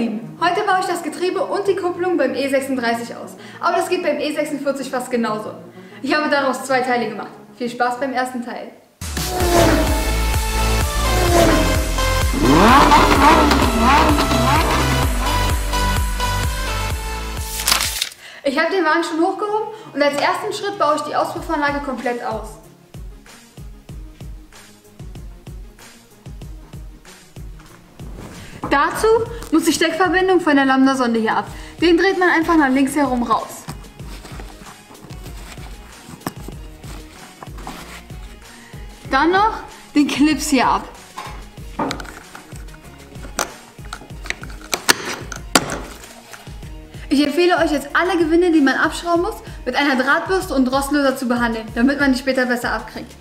Lieben, heute baue ich das Getriebe und die Kupplung beim E36 aus. Aber das geht beim E46 fast genauso. Ich habe daraus 2 Teile gemacht. Viel Spaß beim ersten Teil. Ich habe den Wagen schon hochgehoben und als ersten Schritt baue ich die Auspuffanlage komplett aus. Dazu muss die Steckverbindung von der Lambda-Sonde hier ab. Den dreht man einfach nach links herum raus. Dann noch den Clips hier ab. Ich empfehle euch jetzt alle Gewinde, die man abschrauben muss, mit einer Drahtbürste und Rostlöser zu behandeln, damit man die später besser abkriegt.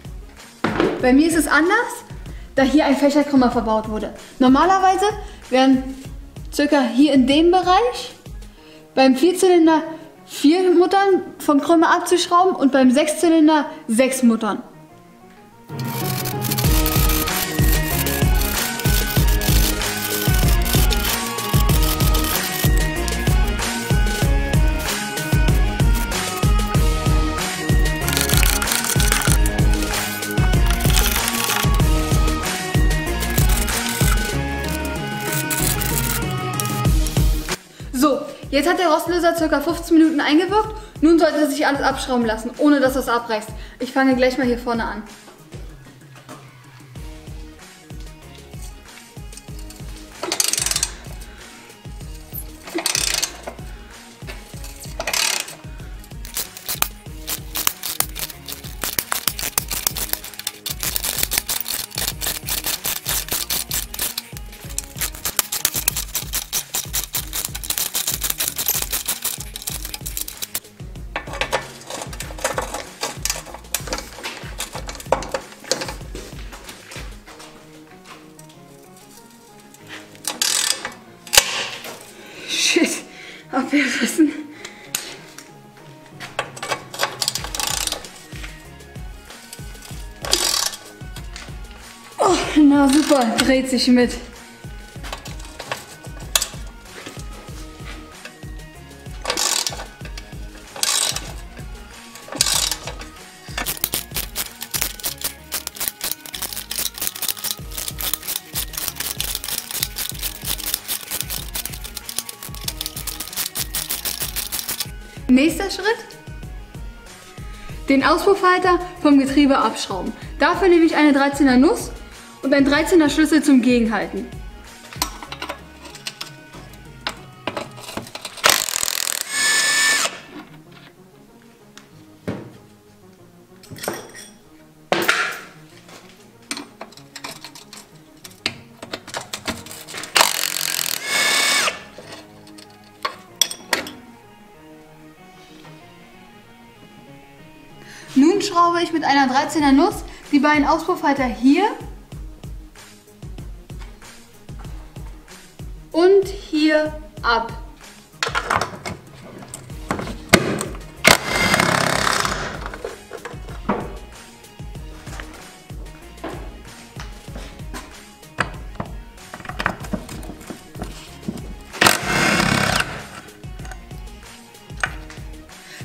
Bei mir ist es anders, da hier ein Fächerkrümmer verbaut wurde. Normalerweise werden circa hier in dem Bereich beim Vierzylinder 4 Muttern vom Krümmer abzuschrauben und beim Sechszylinder 6 Muttern. So, jetzt hat der Rostlöser ca. 15 Minuten eingewirkt. Nun sollte sich alles abschrauben lassen, ohne dass es abreißt. Ich fange gleich mal hier vorne an. Shit, abgerissen. Oh, na super, dreht sich mit. Nächster Schritt, den Auspuffhalter vom Getriebe abschrauben. Dafür nehme ich eine 13er Nuss und einen 13er Schlüssel zum Gegenhalten. Nun schraube ich mit einer 13er Nuss die beiden Auspuffhalter hier und hier ab.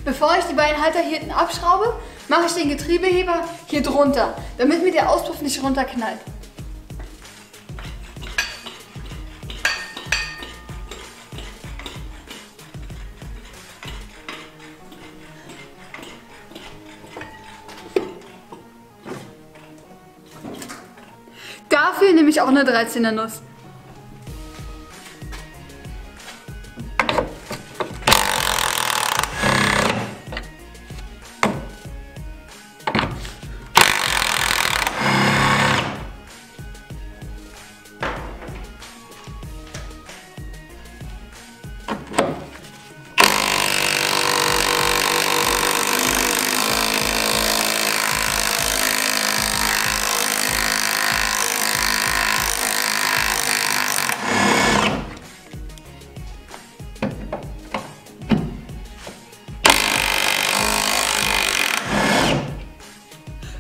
Bevor ich die beiden Halter hier hinten abschraube, mache ich den Getriebeheber hier drunter, damit mir der Auspuff nicht runterknallt. Dafür nehme ich auch eine 13er Nuss.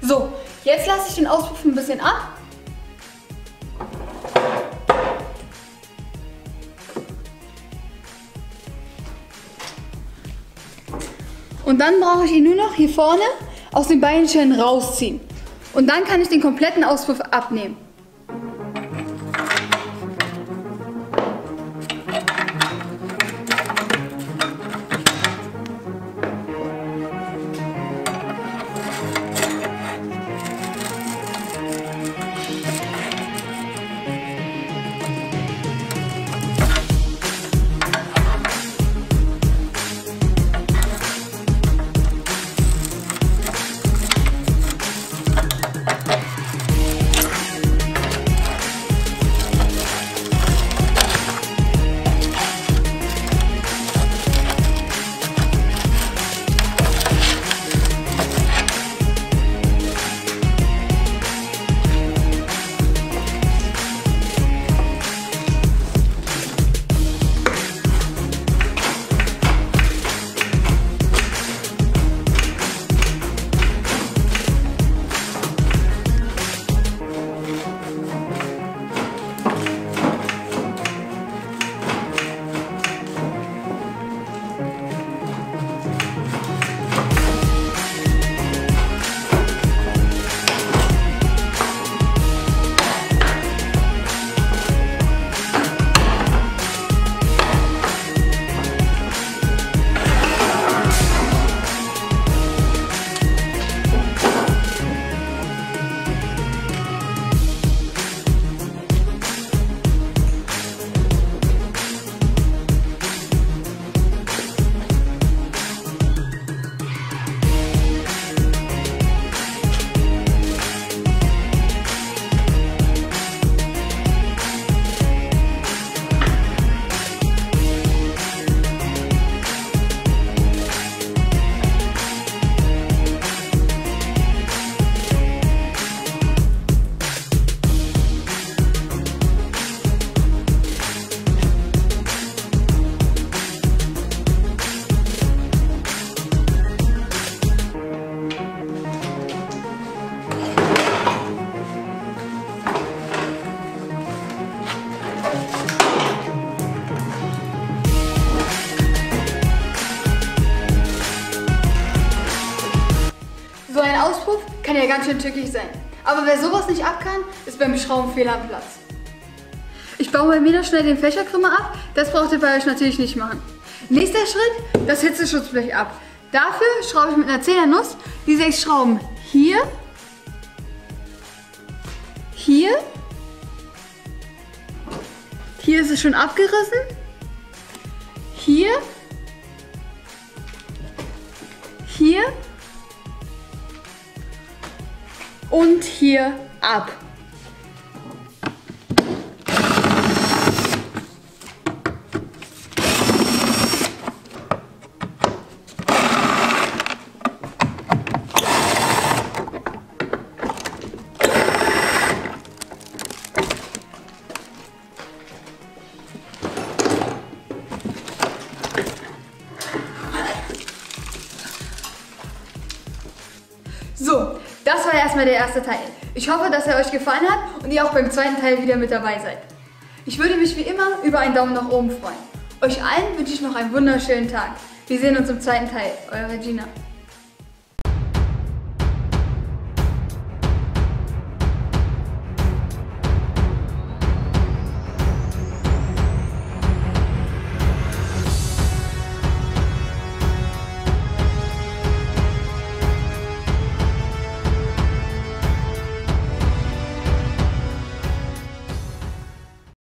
So, jetzt lasse ich den Auspuff ein bisschen ab. Und dann brauche ich ihn nur noch hier vorne aus den Beinchen rausziehen. Und dann kann ich den kompletten Auspuff abnehmen. So ein Auspuff kann ja ganz schön tückisch sein. Aber wer sowas nicht ab kann, ist beim Schrauben fehl am Platz. Ich baue bei mir noch schnell den Fächerkrümmer ab. Das braucht ihr bei euch natürlich nicht machen. Nächster Schritt, das Hitzeschutzblech ab. Dafür schraube ich mit einer Zehnernuss die 6 Schrauben hier, hier, hier ist es schon abgerissen, hier, hier und hier ab. So, das war erstmal der erste Teil. Ich hoffe, dass er euch gefallen hat und ihr auch beim zweiten Teil wieder mit dabei seid. Ich würde mich wie immer über einen Daumen nach oben freuen. Euch allen wünsche ich noch einen wunderschönen Tag. Wir sehen uns im zweiten Teil. Eure Regina.